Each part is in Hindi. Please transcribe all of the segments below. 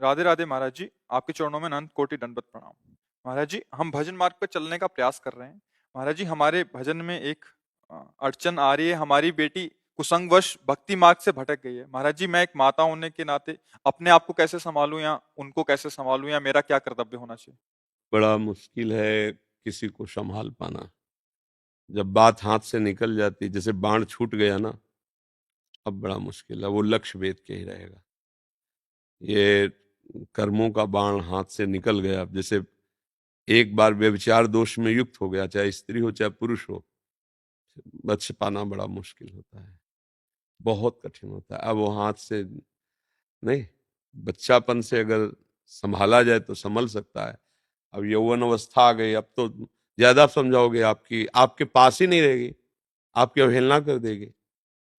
राधे राधे महाराज जी, आपके चरणों में अनंत कोटि दंडवत प्रणाम। महाराज जी, हम भजन मार्ग पर चलने का प्रयास कर रहे हैं। महाराज जी, हमारे भजन में एक अड़चन आ रही है। हमारी बेटी कुसंगवश भक्ति मार्ग से भटक गई है। महाराज जी, मैं एक माता होने के नाते अपने आप को कैसे संभालूं या उनको कैसे संभालूं, या मेरा क्या कर्तव्य होना चाहिए? बड़ा मुश्किल है किसी को संभाल पाना। जब बात हाथ से निकल जाती, जैसे बाण छूट गया ना, अब बड़ा मुश्किल है। वो लक्ष्य भेद के ही रहेगा। ये कर्मों का बाण हाथ से निकल गया। अब जैसे एक बार व्यभिचार दोष में युक्त हो गया, चाहे स्त्री हो चाहे पुरुष हो, बच पाना बड़ा मुश्किल होता है, बहुत कठिन होता है। अब वो हाथ से नहीं, बच्चापन से अगर संभाला जाए तो संभल सकता है। अब यौवन अवस्था आ गई, अब तो ज्यादा समझाओगे, आपकी आपके पास ही नहीं रहेगी, आपकी अवहेलना कर देगी,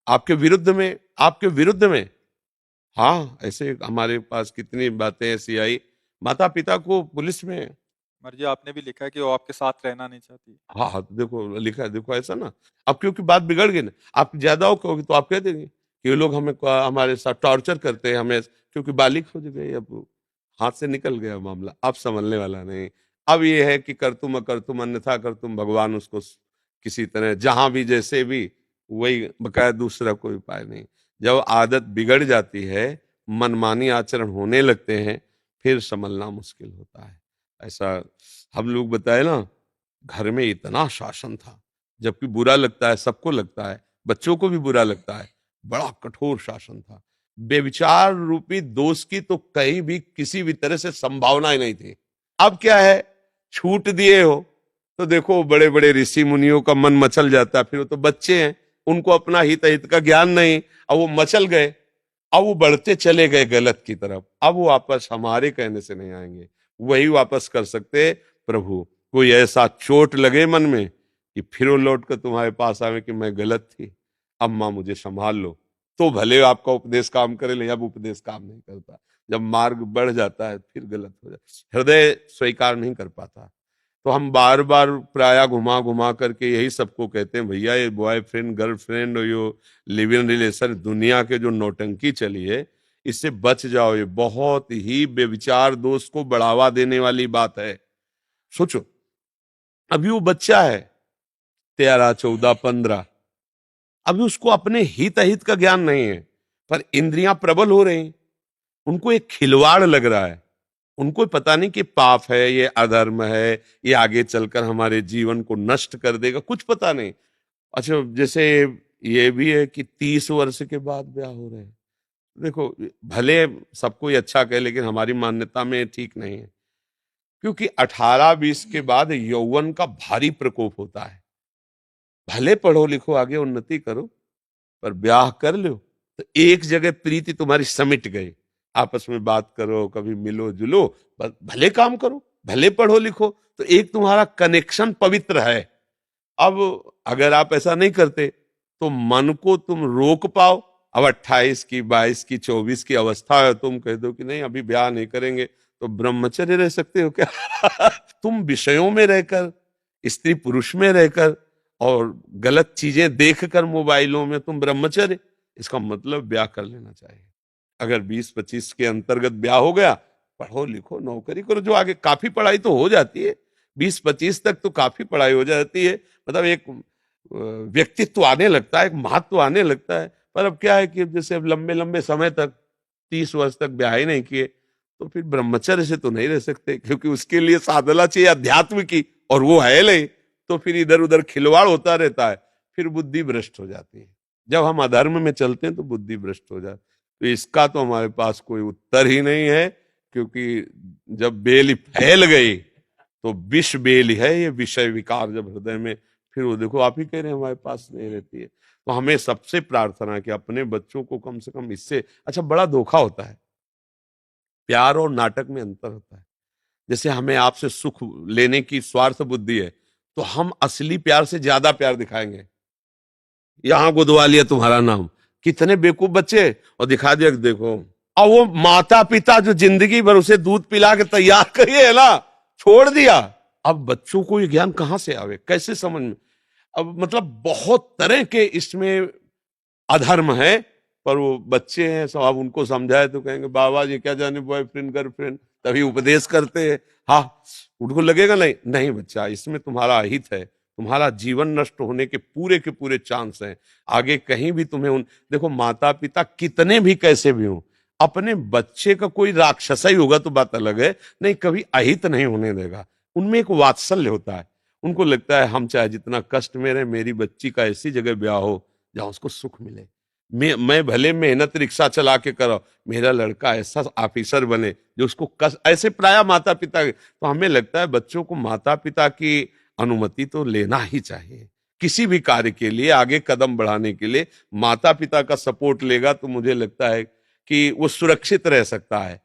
आपके विरुद्ध में, आपके विरुद्ध में। हाँ, ऐसे हमारे पास कितनी बातें ऐसी आई, माता पिता को पुलिस में। महाराज जी, आपने भी लिखा है कि वो आपके साथ रहना नहीं चाहती। हाँ हाँ, तो देखो लिखा है, देखो ऐसा ना। अब क्योंकि बात बिगड़ गई ना, आप ज्यादा हो कहोगे तो आप कह देंगे कि ये लोग हमें हमारे साथ टॉर्चर करते हैं हमें, क्योंकि बालिग हो गई। अब हाथ से निकल गया मामला, अब संभलने वाला नहीं। अब ये है कि कर तुम अकर तुम अन्यथा कर तुम, भगवान उसको किसी तरह जहां भी जैसे भी, वही बकाया, दूसरा कोई उपाय नहीं। जब आदत बिगड़ जाती है, मनमानी आचरण होने लगते हैं, फिर संभलना मुश्किल होता है। ऐसा हम लोग बताए ना, घर में इतना शासन था, जबकि बुरा लगता है, सबको लगता है, बच्चों को भी बुरा लगता है, बड़ा कठोर शासन था। बेविचार रूपी दोष की तो कहीं भी किसी भी तरह से संभावना ही नहीं थी। अब क्या है, छूट दिए हो तो देखो बड़े बड़े ऋषि मुनियों का मन मचल जाता है। फिर वो तो बच्चे हैं, उनको अपना हित हित का ज्ञान नहीं। अब वो मचल गए, अब वो बढ़ते चले गए गलत की तरफ। अब वो वापस हमारे कहने से नहीं आएंगे, वही वापस कर सकते प्रभु। कोई ऐसा चोट लगे मन में कि फिर वो लौट कर तुम्हारे पास आवे कि मैं गलत थी, अम्मा मुझे संभाल लो, तो भले आपका उपदेश काम करे, ले अब उपदेश काम नहीं करता। जब मार्ग बढ़ जाता है फिर गलत हो जाता, हृदय स्वीकार नहीं कर पाता। तो हम बार बार प्राय घुमा घुमा करके यही सबको कहते हैं, भैया ये बॉयफ्रेंड गर्लफ्रेंड और यो लिव इन रिलेशन, दुनिया के जो नौटंकी चली है, इससे बच जाओ। ये बहुत ही बेविचार दोष को बढ़ावा देने वाली बात है। सोचो, अभी वो बच्चा है, 13, 14, 15, अभी उसको अपने हित अहित का ज्ञान नहीं है, पर इंद्रियां प्रबल हो रही, उनको एक खिलवाड़ लग रहा है। उनको पता नहीं कि पाप है, ये अधर्म है, ये आगे चलकर हमारे जीवन को नष्ट कर देगा, कुछ पता नहीं। अच्छा, जैसे ये भी है कि 30 वर्ष के बाद ब्याह हो रहे हैं। देखो, भले सबको ये अच्छा कहे, लेकिन हमारी मान्यता में ठीक नहीं है। क्योंकि 18, 20 के बाद यौवन का भारी प्रकोप होता है। भले पढ़ो लिखो आगे उन्नति करो, पर ब्याह कर लो तो एक जगह प्रीति तुम्हारी समिट गई। आपस में बात करो, कभी मिलो जुलो, भले काम करो, भले पढ़ो लिखो, तो एक तुम्हारा कनेक्शन पवित्र है। अब अगर आप ऐसा नहीं करते तो मन को तुम रोक पाओ। अब 28 की, 22 की, 24 की अवस्था है, तुम कह दो कि नहीं अभी ब्याह नहीं करेंगे, तो ब्रह्मचर्य रह सकते हो क्या? तुम विषयों में रहकर, स्त्री पुरुष में रहकर और गलत चीजें देखकर मोबाइलों में तुम ब्रह्मचर्य, इसका मतलब ब्याह कर लेना चाहिए। अगर 20-25 के अंतर्गत ब्याह हो गया, पढ़ो लिखो नौकरी करो, जो आगे काफी पढ़ाई तो हो जाती है। 20-25 तक तो काफी पढ़ाई हो जाती है, मतलब एक व्यक्तित्व आने लगता है, एक महत्व आने लगता है। पर अब क्या है कि जैसे अब लंबे लंबे समय तक, 30 वर्ष तक ब्याह ही नहीं किए, तो फिर ब्रह्मचर्य से तो नहीं रह सकते, क्योंकि उसके लिए साधना चाहिए अध्यात्म की, और वो है नहीं। तो फिर इधर उधर खिलवाड़ होता रहता है, फिर बुद्धि भ्रष्ट हो जाती है। जब हम अधर्म में चलते हैं तो बुद्धि भ्रष्ट हो जाती है। तो इसका तो हमारे पास कोई उत्तर ही नहीं है, क्योंकि जब बेल फैल गई तो विष बेल है ये विषय विकार जब हृदय में, फिर वो देखो आप ही कह रहे हैं हमारे पास नहीं रहती है। तो हमें सबसे प्रार्थना है कि अपने बच्चों को कम से कम इससे, अच्छा बड़ा धोखा होता है, प्यार और नाटक में अंतर होता है। जैसे हमें आपसे सुख लेने की स्वार्थ बुद्धि है, तो हम असली प्यार से ज्यादा प्यार दिखाएंगे। यहां गुदवा लिया तुम्हारा नाम, कितने बेवकूफ बच्चे, और दिखा दिया कि देखो। और वो माता पिता जो जिंदगी भर उसे दूध पिला के तैयार करिए है ना, छोड़ दिया। अब बच्चों को ये ज्ञान कहां से आवे, कैसे समझ में? अब मतलब बहुत तरह के इसमें अधर्म है, पर वो बच्चे हैं, सब आप उनको समझाए तो कहेंगे बाबा जी क्या जाने बॉयफ्रेंड गर्लफ्रेंड, तभी उपदेश करते हैं। हाँ, उनको लगेगा नहीं नहीं बच्चा, इसमें तुम्हारा अहित है, तुम्हारा जीवन नष्ट होने के पूरे चांस हैं, आगे कहीं भी तुम्हें देखो माता पिता कितने भी कैसे भी हों, अपने बच्चे का कोई राक्षस ही होगा तो बात अलग है, नहीं कभी अहित नहीं होने देगा। उनमें एक वात्सल्य होता है, उनको लगता है हम चाहे जितना कष्ट में रहे, मेरी बच्ची का ऐसी जगह ब्याह हो जहां उसको सुख मिले। मैं भले मेहनत रिक्शा चला के करो, मेरा लड़का ऐसा ऑफिसर बने जो उसको कष्ट, ऐसे प्राय माता पिता। तो हमें लगता है बच्चों को माता पिता की अनुमति तो लेना ही चाहिए, किसी भी कार्य के लिए आगे कदम बढ़ाने के लिए माता पिता का सपोर्ट लेगा तो मुझे लगता है कि वो सुरक्षित रह सकता है।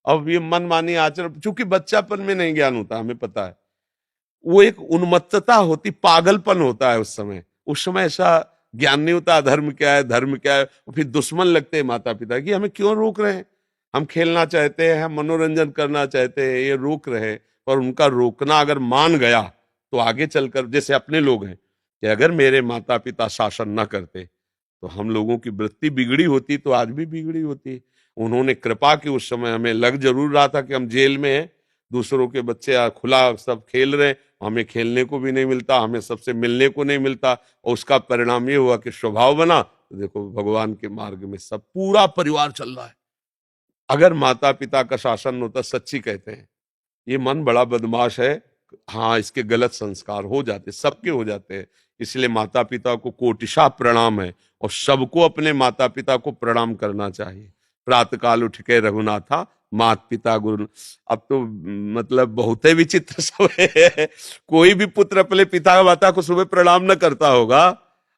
अब ये मनमानी आचरण, चूंकि बच्चापन में नहीं ज्ञान होता, हमें पता है, वो एक उन्मत्तता होती, पागलपन होता है उस समय ऐसा ज्ञान नहीं होता अधर्म क्या है धर्म क्या है। फिर दुश्मन लगते हैं माता पिता कि हमें क्यों रोक रहे हैं, हम खेलना चाहते हैं, हम मनोरंजन करना चाहते हैं, ये रोक रहे हैं। पर उनका रोकना अगर मान गया तो आगे चलकर, जैसे अपने लोग हैं कि अगर मेरे माता पिता शासन न करते तो हम लोगों की वृत्ति बिगड़ी होती तो आज भी बिगड़ी होती। उन्होंने कृपा की, उस समय हमें लग जरूर रहा था कि हम जेल में हैं, दूसरों के बच्चे खुला सब खेल रहे हैं, हमें खेलने को भी नहीं मिलता, हमें सबसे मिलने को नहीं मिलता, और उसका परिणाम ये हुआ कि स्वभाव बना। तो देखो भगवान के मार्ग में सब पूरा परिवार चल रहा है। अगर माता पिता का शासन होता, सच्ची कहते हैं ये मन बड़ा बदमाश है, हाँ इसके गलत संस्कार हो जाते, सबके हो जाते हैं। इसलिए माता पिता को कोटिशा प्रणाम है, और सबको अपने माता पिता को प्रणाम करना चाहिए। प्रातः काल उठ के रघुनाथा मात पिता गुरु। अब तो मतलब बहुत ही विचित्र सब है, कोई भी पुत्र अपने पिता माता को सुबह प्रणाम न करता होगा।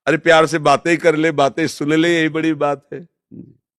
अरे प्यार से बातें कर ले, बातें सुन ले, यही बड़ी बात है।